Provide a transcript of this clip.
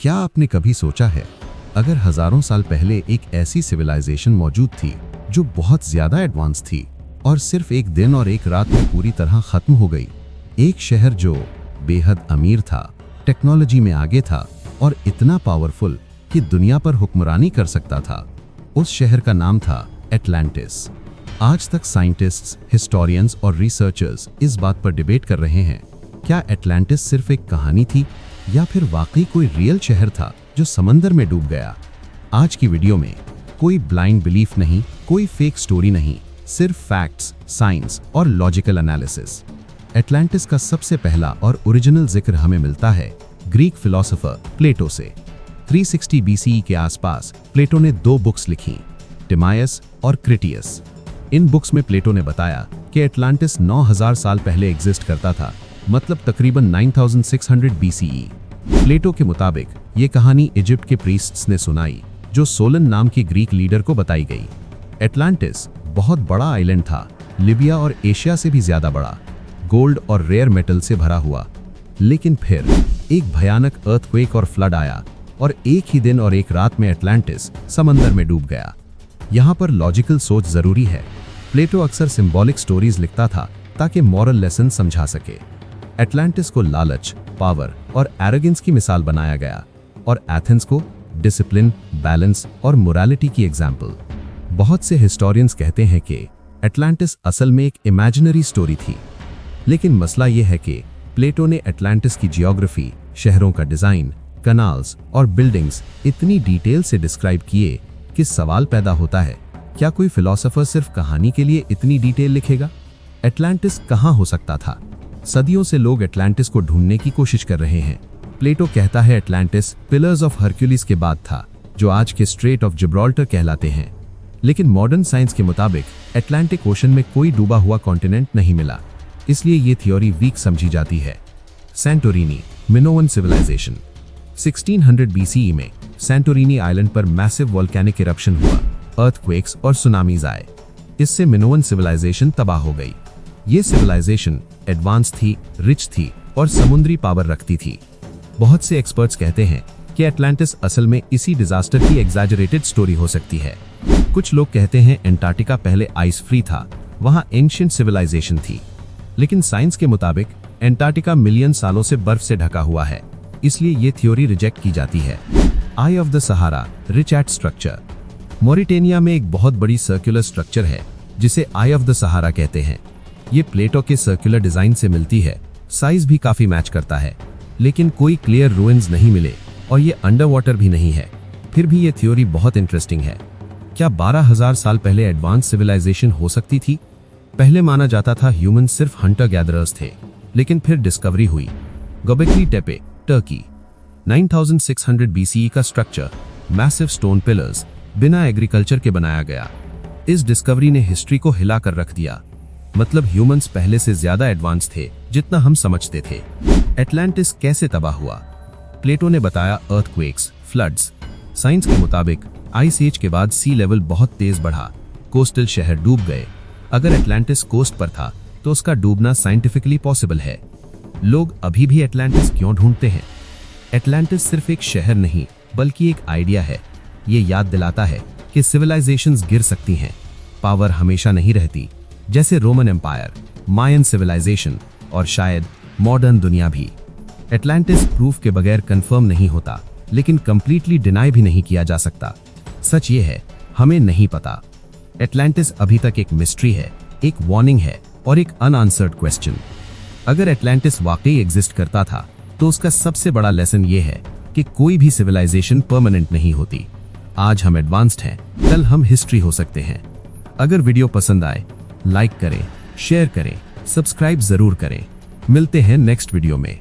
क्या आपने कभी सोचा है, अगर हजारों साल पहले एक ऐसी सिविलाइजेशन मौजूद थी जो बहुत ज्यादा एडवांस थी और सिर्फ एक दिन और एक रात में पूरी तरह खत्म हो गई। एक शहर जो बेहद अमीर था, टेक्नोलॉजी में आगे था और इतना पावरफुल कि दुनिया पर हुक्मरानी कर सकता था। उस शहर का नाम था एटलांटिस। आज तक साइंटिस्ट्स, हिस्टोरियंस और रिसर्चर्स इस बात पर डिबेट कर रहे हैं, क्या एटलांटिस सिर्फ एक कहानी थी या फिर वाकई कोई रियल शहर था जो समंदर में डूब गया। आज की वीडियो में कोई ब्लाइंड बिलीफ नहीं, कोई फेक स्टोरी नहीं, सिर्फ फैक्ट्स, साइंस और लॉजिकल एनालिसिस। एटलांटिस का सबसे पहला और ओरिजिनल जिक्र हमें मिलता है ग्रीक फिलोसोफर प्लेटो से। 360 BCE के आसपास प्लेटो ने 2 बुक्स लिखी, टिमायस और क्रिटियस। इन बुक्स में प्लेटो ने बताया कि एटलांटिस 9000 साल पहले एग्जिस्ट करता था, मतलब तकरीबन 9600 BCE। प्लेटो के मुताबिक ये कहानी इजिप्ट के प्रीस्ट्स ने सुनाई, जो सोलन नाम के ग्रीक लीडर को बताई गई। एटलांटिस बहुत बड़ा आइलैंड था, लिबिया और एशिया से भी ज्यादा बड़ा, गोल्ड और रेयर मेटल से भरा हुआ। लेकिन फिर एक भयानक अर्थक्वेक और फ्लड आया और एक ही दिन और एक रात में एटलांटिस समंदर में डूब गया। यहाँ पर लॉजिकल सोच जरूरी है। प्लेटो अक्सर सिंबॉलिक स्टोरीज लिखता था ताकि मॉरल लेसन समझा सके। एटलांटिस को लालच, पावर और एरोगेंस की मिसाल बनाया गया और एथेंस को डिसिप्लिन, बैलेंस और मोरालिटी की एग्जाम्पल। बहुत से हिस्टोरियंस कहते हैं कि एटलांटिस असल में एक इमेजिनरी स्टोरी थी, लेकिन मसला यह है कि प्लेटो ने एटलांटिस की जियोग्राफी, शहरों का डिजाइन, कनाल्स और बिल्डिंग्स इतनी डिटेल से डिस्क्राइब किए कि सवाल पैदा होता है, क्या कोई फिलोसोफर सिर्फ कहानी के लिए इतनी डिटेल लिखेगा? एटलांटिस कहाँ हो सकता था? सदियों से लोग एटलांटिस को ढूंढने की कोशिश कर रहे हैं। प्लेटो कहता है एटलांटिस पिलर्स ऑफ हरक्यूलिस के बाद था, जो आज के स्ट्रेट ऑफ जिब्राल्टर कहलाते हैं। लेकिन मॉडर्न साइंस के मुताबिक एटलांटिक ओशन में कोई डूबा हुआ कॉन्टिनेंट नहीं मिला, इसलिए ये थ्योरी वीक समझी जाती है। Santorini, Minoan civilisation. 1600 BCE में सैंटोरिनी आइलैंड पर मैसिव वोल्केनिक इरप्शन हुआ, अर्थक्वेक्स और सुनामीज आए। इससे मिनोवन सिविलाइजेशन तबाह हो गई। ये सिविलाइजेशन एडवांस थी, रिच थी और समुद्री पावर रखती थी। बहुत से एक्सपर्ट्स कहते हैं कि एटलांटिस असल में इसी डिजास्टर की एग्जैजरेटेड स्टोरी हो सकती है। कुछ लोग कहते हैं एंटार्क्टिका पहले आइस फ्री था, वहां एंशिएंट सिविलाइजेशन थी। लेकिन साइंस के मुताबिक एंटार्क्टिका मिलियन सालों से बर्फ से ढका हुआ है, इसलिए ये थ्योरी रिजेक्ट की जाती है। Eye of the Sahara, Richat Structure. Mauritania में एक बहुत बड़ी सर्कुलर स्ट्रक्चर है जिसे आई ऑफ द सहारा कहते हैं। ये प्लेटो के सर्कुलर डिजाइन से मिलती है, साइज भी काफी मैच करता है, लेकिन कोई क्लियर रूइंस नहीं मिले और ये अंडर वाटर भी नहीं है। फिर भी ये थ्योरी बहुत इंटरेस्टिंग है। क्या 12000 साल पहले एडवांस सिविलाइजेशन हो सकती थी? पहले माना जाता था ह्यूमन सिर्फ हंटर गैदरर्स थे, लेकिन फिर डिस्कवरी हुई। Gobekli Tepe, Turkey. 9600 BCE का स्ट्रक्चर, मैसिव स्टोन पिलर्स, बिना एग्रीकल्चर के बनाया गया। इस डिस्कवरी ने हिस्ट्री को हिला कर रख दिया। मतलब ह्यूमंस पहले से ज्यादा एडवांस थे जितना हम समझते थे। एटलांटिस कैसे तबाह हुआ? प्लेटो ने बताया अर्थक्वेक्स, फ्लड्स। साइंस के मुताबिक आइस एज के बाद सी लेवल बहुत तेज बढ़ा, कोस्टल शहर डूब गए। अगर एटलांटिस कोस्ट पर था तो उसका डूबना साइंटिफिकली पॉसिबल है। लोग अभी भी एटलांटिस क्यों ढूंढते हैं? एटलांटिस सिर्फ एक शहर नहीं बल्कि एक आइडिया है। ये याद दिलाता है कि सिविलाइजेशंस गिर सकती हैं, पावर हमेशा नहीं रहती, जैसे रोमन एम्पायर, मायन सिविलाइजेशन और शायद मॉडर्न दुनिया भी। एटलांटिस प्रूफ के बगैर कंफर्म नहीं होता, लेकिन कंप्लीटली डिनाई भी नहीं किया जा सकता। सच ये है, हमें नहीं पता। एटलांटिस अभी तक एक मिस्ट्री है, एक वार्निंग है और एक अनआंसर्ड क्वेश्चन। अगर एटलांटिस वाकई एग्जिस्ट करता था तो उसका सबसे बड़ा लेसन ये है कि कोई भी सिविलाइजेशन परमानेंट नहीं होती। आज हम एडवांस्ड हैं, कल हम हिस्ट्री हो सकते हैं। अगर वीडियो पसंद आए, लाइक करें, शेयर करें, सब्सक्राइब जरूर करें। मिलते हैं नेक्स्ट वीडियो में।